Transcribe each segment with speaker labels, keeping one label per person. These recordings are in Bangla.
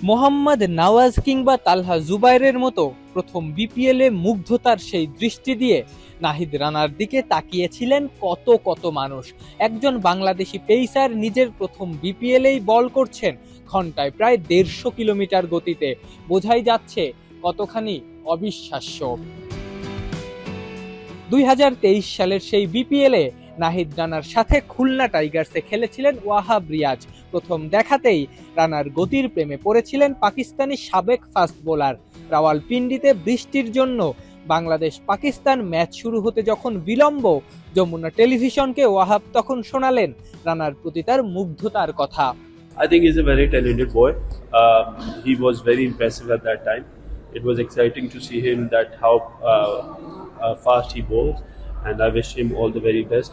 Speaker 1: মোহাম্মদ নওয়াজ কিংবা তালহা জুবাইরের মতো প্রথম বিপিএলে মুগ্ধতার সেই দৃষ্টি দিয়ে নাহিদ রানার দিকে তাকিয়েছিলেন কত কত মানুষ। একজন বাংলাদেশি পেসার নিজের প্রথম বিপিএলেই বল করছেন ঘন্টায় প্রায় 150 কিলোমিটার গতিতে, বোঝাই যাচ্ছে কতখানি অবিশ্বাস্য। 2023 সালের সেই বিপিএলে নাহিদ রানার সাথে খুলনা টাইগার্সে খেলেছিলেন ওয়াহাব রিয়াজ। প্রথম দেখাতেই রানার গতির প্রেমে পড়েছিলেন পাকিস্তানি সাবেক ফাস্ট বোলার। রাওয়ালপিন্ডিতে বৃষ্টির জন্য বাংলাদেশ পাকিস্তান ম্যাচ শুরু হতে যখন বিলম্ব, যমুনা টেলিভিশনকে ওয়াহাব তখন শোনালেন রানার প্রতি তার মুগ্ধতার কথা।
Speaker 2: I think he's a very talented boy. He was very impressive at that time. It was exciting to see him that how fast he bowls, and I wish him all the very best.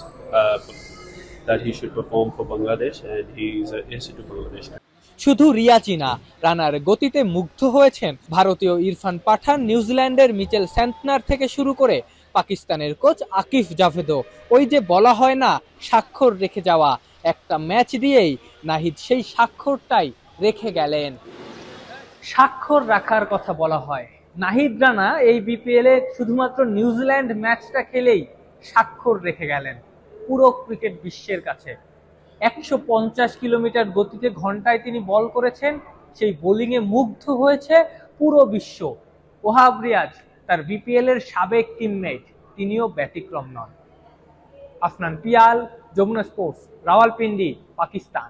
Speaker 2: That he should perform for Bangladesh, and he is a asset to Bangladesh.
Speaker 1: শুধু রিয়াচই না, রানার গতিতে মুগ্ধ হয়েছেন ভারতীয় ইরফান পাঠান, নিউজিল্যান্ডের মিচেল স্যান্টনার থেকে শুরু করে পাকিস্তানের কোচ আকিফ জাভেদও। ওই যে বলা হয় না, স্বাক্ষর রেখে যাওয়া, একটা ম্যাচ দিয়েই নাহিদ সেই স্বাক্ষরটাই রেখে গেলেন। স্বাক্ষর রাখার কথা বলা হয়, নাহিদ রানা এই বিপিএলে শুধুমাত্র নিউজিল্যান্ড ম্যাচটা খেলেই স্বাক্ষর রেখে গেলেন পুরো ক্রিকেট বিশ্বের কাছে। 150 কিলোমিটার গতিতে ঘন্টায় তিনি বল করেছেন, সেই বোলিংয়ে মুগ্ধ হয়েছে পুরো বিশ্ব। ওয়াহাব রিয়াজ তার বিপিএল এর সাবেক টিমমেট, তিনিও ব্যতিক্রম নন। আফনান পিয়াল, যমুনা স্পোর্টস, রাওয়ালপিন্ডি, পাকিস্তান।